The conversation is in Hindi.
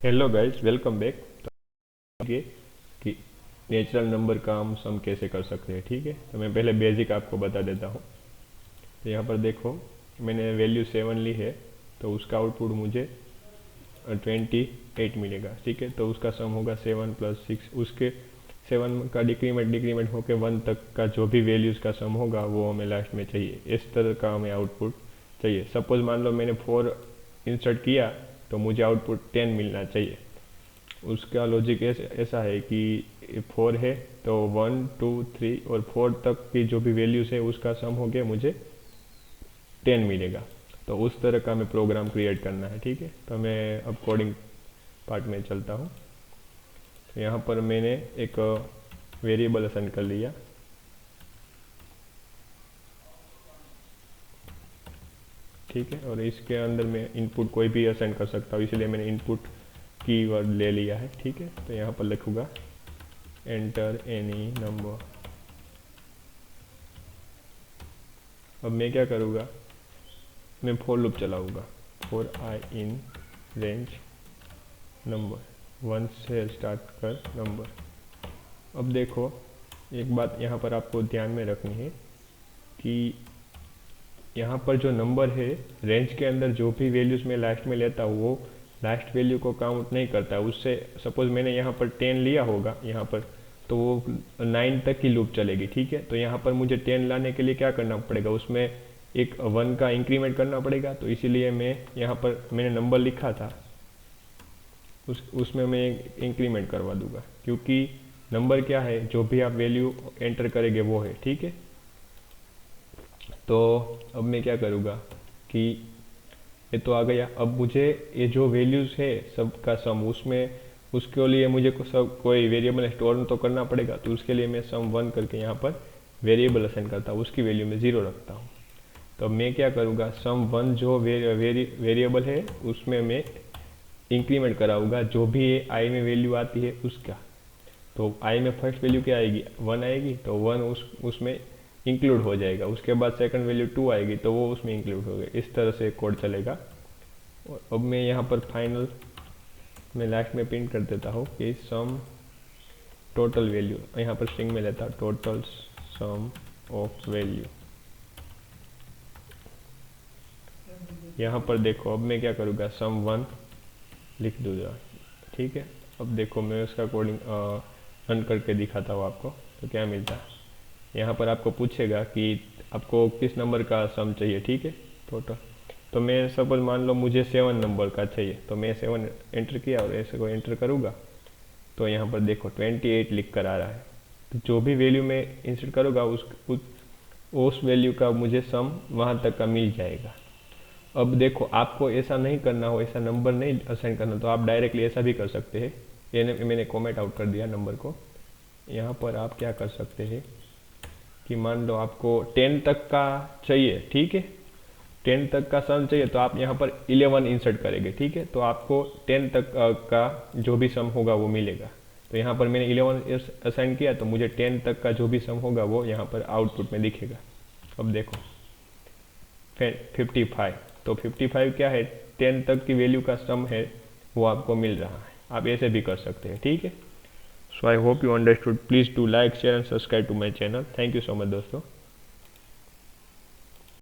Hello guys, welcome back. आगे कि नेचुरल नंबर का हम सम कैसे कर सकते हैं। ठीक है, तो मैं पहले बेसिक आपको बता देता हूँ। तो यहाँ पर देखो, मैंने वैल्यू 7 ली है, तो उसका आउटपुट मुझे 28 मिलेगा। ठीक है, तो उसका सम होगा 7 + 6। उसके 7 का डिक्रीमेंट होकर 1 तक का जो भी वैल्यूज़ का सम होगा वो हमें लास्ट में चाहिए। इस तरह का हमें आउटपुट चाहिए। सपोज मान लो मैंने 4 इंसर्ट किया, तो मुझे आउटपुट 10 मिलना चाहिए। उसका लॉजिक ऐसा है कि 4 है तो 1 2 3 और 4 तक की जो भी वैल्यूज़ है उसका सम हो गया मुझे 10 मिलेगा। तो उस तरह का हमें प्रोग्राम क्रिएट करना है। ठीक है, तो मैं अब कोडिंग पार्ट में चलता हूँ। तो यहाँ पर मैंने एक वेरिएबल असाइन कर लिया। ठीक है, और इसके अंदर मैं इनपुट कोई भी असाइन कर सकता हूँ, इसलिए मैंने इनपुट कीवर्ड ले लिया है। ठीक है, तो यहाँ पर लिखूँगा एंटर एनी नंबर। अब मैं क्या करूँगा, मैं फॉर लूप चलाऊँगा। For I in range number 1 से स्टार्ट कर नंबर। अब देखो, एक बात यहाँ पर आपको ध्यान में रखनी है कि यहाँ पर जो नंबर है, रेंज के अंदर जो भी वैल्यूज़ मैं लास्ट में लेता हूँ वो लास्ट वैल्यू को काउंट नहीं करता। उससे सपोज मैंने यहाँ पर 10 लिया होगा यहाँ पर, तो वो 9 तक की लूप चलेगी। ठीक है, तो यहाँ पर मुझे 10 लाने के लिए क्या करना पड़ेगा, उसमें एक 1 का इंक्रीमेंट करना पड़ेगा। तो इसीलिए मैं यहाँ पर मैंने नंबर लिखा था, उसमें मैं एक इंक्रीमेंट करवा दूंगा, क्योंकि नंबर क्या है, जो भी आप वैल्यू एंटर करेंगे वो है। ठीक है, तो अब मैं क्या करूँगा कि ये तो आ गया। अब मुझे ये जो वैल्यूज़ है सबका सम, उसमें उसके लिए मुझे कोई वेरिएबल स्टोर तो करना पड़ेगा। तो उसके लिए मैं सम 1 करके यहाँ पर वेरिएबल असाइन करता हूँ, उसकी वैल्यू में 0 रखता हूँ। तो मैं क्या करूँगा, सम 1 जो वेरिएबल है उसमें मैं इंक्रीमेंट कराऊंगा जो भी आई में वैल्यू आती है उसका। तो आई में फर्स्ट वैल्यू क्या आएगी, 1 आएगी, तो 1 उसमें इंक्लूड हो जाएगा। उसके बाद सेकंड वैल्यू 2 आएगी तो वो उसमें इंक्लूड हो गई। इस तरह से कोड चलेगा। और अब मैं यहाँ पर फाइनल में लास्ट में प्रिंट कर देता हूँ कि सम टोटल वैल्यू, यहाँ पर स्ट्रिंग में लेता हूँ टोटल सम ऑफ वैल्यू। यहाँ पर देखो, अब मैं क्या करूँगा, सम 1 लिख दूँगा। ठीक है, अब देखो मैं उसका कोडिंग रन करके दिखाता हूँ आपको, तो क्या मिलता है। यहाँ पर आपको पूछेगा कि आपको किस नंबर का सम चाहिए। ठीक है, टोटल। तो मैं सपोज मान लो मुझे 7 नंबर का चाहिए, तो मैं 7 एंटर किया और ऐसे को एंटर करूँगा, तो यहाँ पर देखो 28 लिख कर आ रहा है। तो जो भी वैल्यू मैं इंसर्ट करूँगा उस वैल्यू का मुझे सम वहाँ तक का मिल जाएगा। अब देखो, आपको ऐसा नहीं करना हो, ऐसा नंबर नहीं असाइन करना, तो आप डायरेक्टली ऐसा भी कर सकते हैं। ये मैंने कमेंट आउट कर दिया नंबर को। यहाँ पर आप क्या कर सकते हैं कि मान लो आपको 10 तक का चाहिए। ठीक है, 10 तक का सम चाहिए, तो आप यहाँ पर 11 इंसर्ट करेंगे। ठीक है, तो आपको 10 तक का जो भी सम होगा वो मिलेगा। तो यहाँ पर मैंने 11 असाइन किया, तो मुझे 10 तक का जो भी सम होगा वो यहाँ पर आउटपुट में दिखेगा। अब देखो 55, तो 55 क्या है, 10 तक की वैल्यू का सम है, वो आपको मिल रहा है। आप ऐसे भी कर सकते हैं। ठीक है, so I hope you understood. Please do like, share and subscribe to my channel. Thank you so much दोस्तों।